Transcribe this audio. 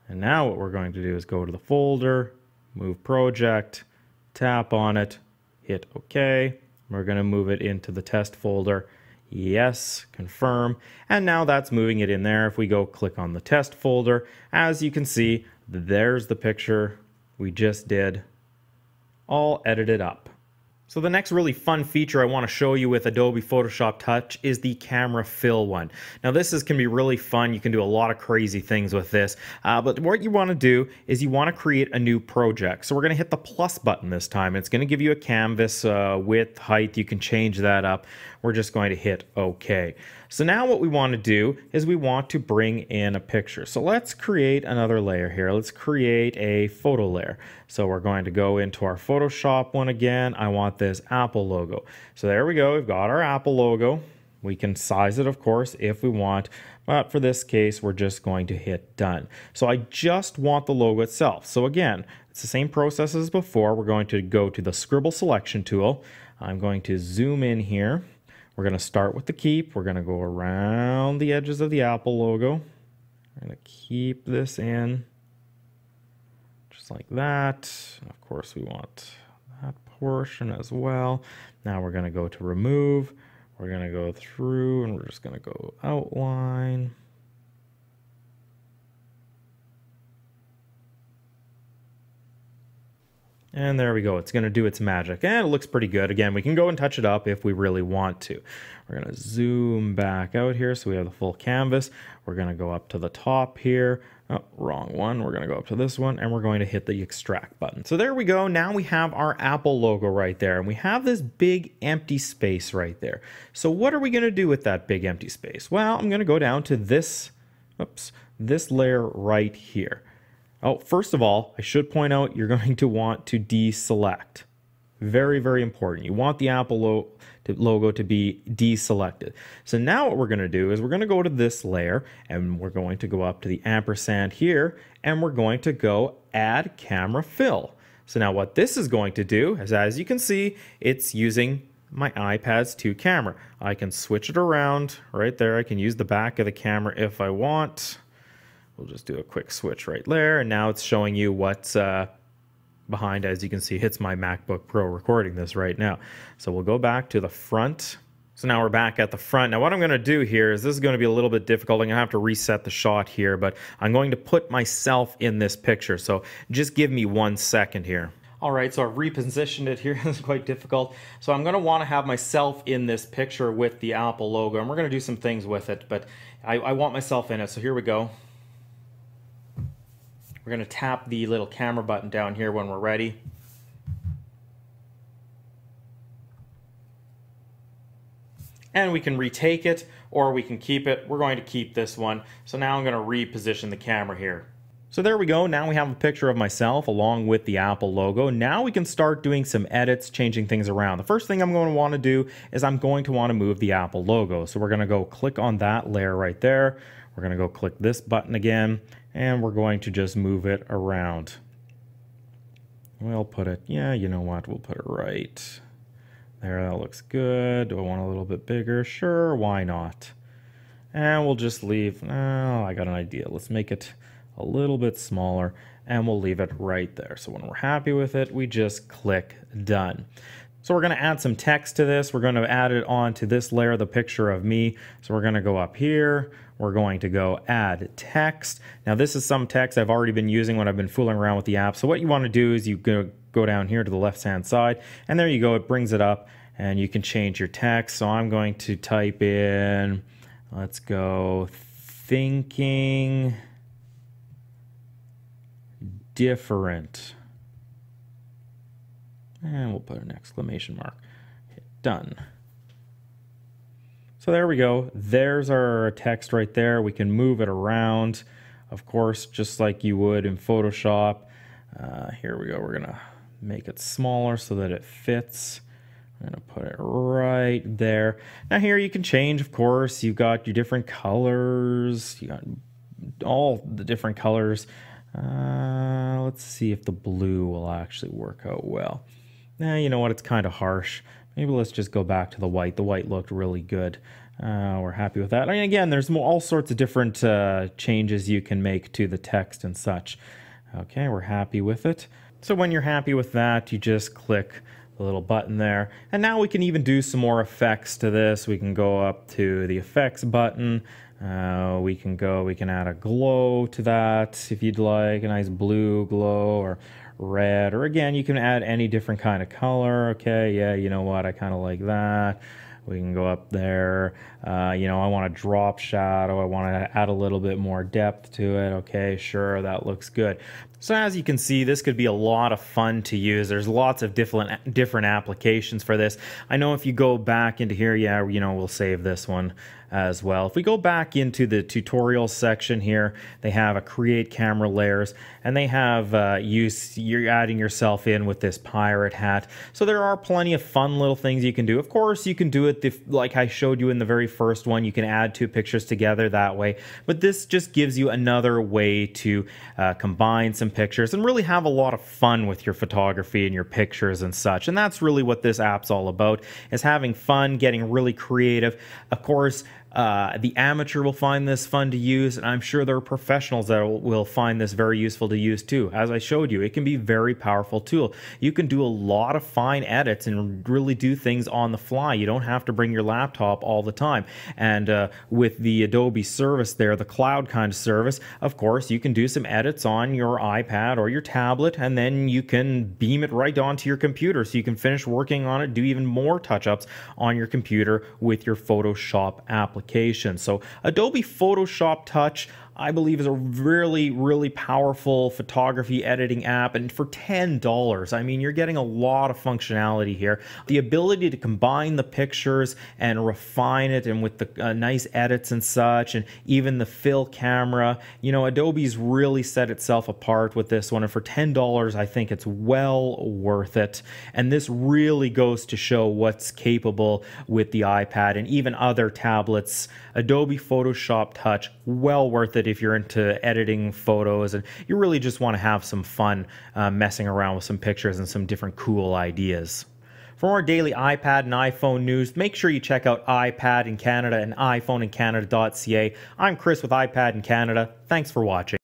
And now what we're going to do is go to the folder, move project, tap on it, hit OK. We're going to move it into the test folder. Yes, confirm. And now that's moving it in there. If we go click on the test folder, as you can see, there's the picture we just did, all edited up. So the next really fun feature I want to show you with Adobe Photoshop Touch is the camera fill one. Now can be really fun. You can do a lot of crazy things with this. But what you want to do is you want to create a new project. So we're going to hit the plus button this time. It's going to give you a canvas width, height. You can change that up. We're just going to hit OK. So now what we want to do is we want to bring in a picture. So let's create another layer here. Let's create a photo layer. So we're going to go into our Photoshop one again. I want this Apple logo. So there we go. We've got our Apple logo. We can size it, of course, if we want. But for this case, we're just going to hit done. So I just want the logo itself. So again, it's the same process as before. We're going to go to the Scribble selection tool. I'm going to zoom in here. We're going to start with the keep. We're going to go around the edges of the Apple logo. We're going to keep this in just like that. And of course, we want that portion as well. Now we're going to go to remove. We're going to go through and we're just going to go outline. And there we go. It's going to do its magic. And it looks pretty good. Again, we can go and touch it up if we really want to. We're going to zoom back out here so we have the full canvas. We're going to go up to the top here. Oh, wrong one. We're going to go up to this one and we're going to hit the extract button. So there we go. Now we have our Apple logo right there and we have this big empty space right there. So what are we going to do with that big empty space? Well, I'm going to go down to this layer right here. Oh, first of all, I should point out you're going to want to deselect. Very, very important. You want the Apple logo to be deselected. So now what we're going to do is we're going to go to this layer and we're going to go up to the ampersand here and we're going to go add camera fill. So now what this is going to do is, as you can see, it's using my iPad's 2 camera. I can switch it around right there. I can use the back of the camera if I want. We'll just do a quick switch right there, and now it's showing you what's behind. As you can see, it's my MacBook Pro recording this right now. So we'll go back to the front. So now we're back at the front. Now what I'm going to do here is this is going to be a little bit difficult. I'm going to have to reset the shot here, but I'm going to put myself in this picture. So just give me 1 second here. All right, so I've repositioned it here. It's quite difficult. So I'm going to want to have myself in this picture with the Apple logo, and we're going to do some things with it, but I want myself in it. So here we go. We're going to tap the little camera button down here when we're ready. And we can retake it or we can keep it. We're going to keep this one. So now I'm going to reposition the camera here. So there we go. Now we have a picture of myself along with the Apple logo. Now we can start doing some edits, changing things around. The first thing I'm going to want to do is I'm going to want to move the Apple logo. So we're going to go click on that layer right there. We're going to go click this button again, and we're going to just move it around. We'll put it, yeah, you know what, we'll put it right there. That looks good. Do I want a little bit bigger? Sure, why not? And we'll just leave, oh, I got an idea. Let's make it a little bit smaller, and we'll leave it right there. So when we're happy with it, we just click done. So we're going to add some text to this. We're going to add it onto this layer, the picture of me. So we're going to go up here. We're going to go add text. Now this is some text I've already been using when I've been fooling around with the app. So what you want to do is you go down here to the left-hand side, and there you go. It brings it up, and you can change your text. So I'm going to type in, let's go, thinking different. And we'll put an exclamation mark. Hit done. So there we go. There's our text right there. We can move it around, of course, just like you would in Photoshop. Here we go. We're going to make it smaller so that it fits. I'm going to put it right there. Now here you can change, of course. You've got your different colors. You got all the different colors. Let's see if the blue will actually work out well. Now, you know what? It's kind of harsh. Maybe let's just go back to the white. The white looked really good. We're happy with that. I mean, again, there's all sorts of different changes you can make to the text and such. Okay, we're happy with it. So when you're happy with that, you just click the little button there. And now we can even do some more effects to this. We can go up to the effects button. We can add a glow to that if you'd like, a nice blue glow or red, or again, you can add any different kind of color. Okay, yeah, you know what, I kind of like that. We can go up there. You know, I want a drop shadow. I want to add a little bit more depth to it. Okay, sure, that looks good. So as you can see, this could be a lot of fun to use. There's lots of different applications for this. I know if you go back into here, yeah, you know, we'll save this one as well. If we go back into the tutorial section here, they have a create camera layers, and they have you're adding yourself in with this pirate hat. So there are plenty of fun little things you can do. Of course, you can do it like I showed you in the very first one. You can add two pictures together that way, but this just gives you another way to combine some pictures and really have a lot of fun with your photography and your pictures and such. And that's really what this app's all about, is having fun, getting really creative. Of course, the amateur will find this fun to use, and I'm sure there are professionals that will find this very useful to use too. As I showed you, it can be a very powerful tool. You can do a lot of fine edits and really do things on the fly. You don't have to bring your laptop all the time. And with the Adobe service there, the cloud kind of service, of course, you can do some edits on your iPad or your tablet, and then you can beam it right onto your computer so you can finish working on it, do even more touch-ups on your computer with your Photoshop application. So Adobe Photoshop Touch, I believe, is a really, really powerful photography editing app, and for $10, I mean, you're getting a lot of functionality here. The ability to combine the pictures and refine it, and with the nice edits and such, and even the fill camera, you know, Adobe's really set itself apart with this one, and for $10, I think it's well worth it. And this really goes to show what's capable with the iPad and even other tablets. Adobe Photoshop Touch, well worth it if you're into editing photos and you really just want to have some fun messing around with some pictures and some different cool ideas. For more daily iPad and iPhone news, make sure you check out iPad in Canada and iPhoneincanada.ca. I'm Chris with iPad in Canada. Thanks for watching.